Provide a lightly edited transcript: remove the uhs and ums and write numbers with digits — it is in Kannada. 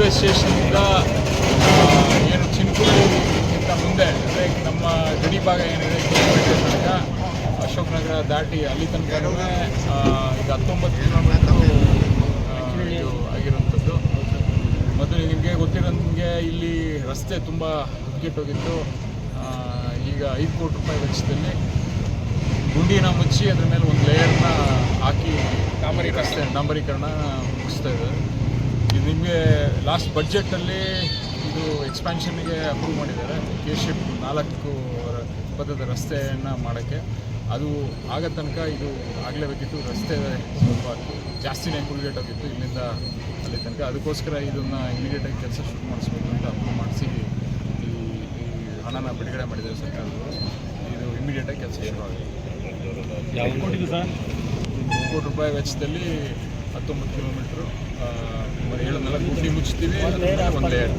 ರೈಲ್ವೆ ಸ್ಟೇಷನ್ನಿಂದ ಏನು ಚಿನ್ಕುಳಿಗಿಂತ ಮುಂದೆ ಅಂದರೆ ನಮ್ಮ ಗಡಿ ಭಾಗ ಏನಿದೆ ಕಿಲೋಮೀಟರ್ ತನಕ ಅಶೋಕ್ ನಗರ ದಾಟಿ ಅಲ್ಲಿ ತನಕ ಈಗ 19 ಕಿಲೋಮೀಟ್ರು ಇದು ಆಗಿರುವಂಥದ್ದು. ಮೊದಲು ನಿಮಗೆ ಗೊತ್ತಿರೋಂಗೆ ಇಲ್ಲಿ ರಸ್ತೆ ತುಂಬ ಹದಗೆಟ್ಟೋಗಿತ್ತು. ಈಗ 5 ಕೋಟಿ ರೂಪಾಯಿ ವೆಚ್ಚದಲ್ಲಿ ಗುಂಡಿನ ಮುಚ್ಚಿ ಅದ್ರ ಮೇಲೆ ಒಂದು ಲೇಯರ್ನ ಹಾಕಿ ಡಾಂಬರೀಕರಣ ಮುಗಿಸ್ತಾ ಇದ್ದಾರೆ. ಇದು ನಿಮಗೆ ಲಾಸ್ಟ್ ಬಡ್ಜೆಟಲ್ಲಿ ಇದು ಎಕ್ಸ್ಪ್ಯಾನ್ಷನ್ಗೆ ಅಪ್ರೂವ್ ಮಾಡಿದ್ದಾರೆ. ಕೆ ಶೇಪ್ 4 ಪಥದ ರಸ್ತೆಯನ್ನು ಮಾಡೋಕ್ಕೆ. ಅದು ಆಗೋ ತನಕ ಇದು ಆಗಲೇಬೇಕಿತ್ತು. ರಸ್ತೆ ಸ್ವಲ್ಪ ಜಾಸ್ತಿನೇ ಕುಲ್ಗೇಟೋಗಿತ್ತು ಇಲ್ಲಿಂದ ಅಲ್ಲಿ ತನಕ. ಅದಕ್ಕೋಸ್ಕರ ಇದನ್ನು ಇಮಿಡಿಯೇಟಾಗಿ ಕೆಲಸ ಶುರು ಮಾಡಿಸ್ಬೇಕು ಅಂತ ಅಪ್ರೂವ್ ಮಾಡಿಸಿ ಈ ಹಣನ ಬಿಡುಗಡೆ ಮಾಡಿದ್ದಾರೆ ಸರ್ಕಾರದವರು. ಇದು ಇಮಿಡಿಯೇಟಾಗಿ ಕೆಲಸ ಶುರುವಾಗಿದೆ. 5 ಕೋಟಿ ಸರ್, 3 ಕೋಟಿ ರೂಪಾಯಿ ವೆಚ್ಚದಲ್ಲಿ 19 ಕಿಲೋಮೀಟ್ರು. 7 ಗುಂಡಿ ಮುಚ್ತೀವಿ, ಒಂದು ಲೇಯರ್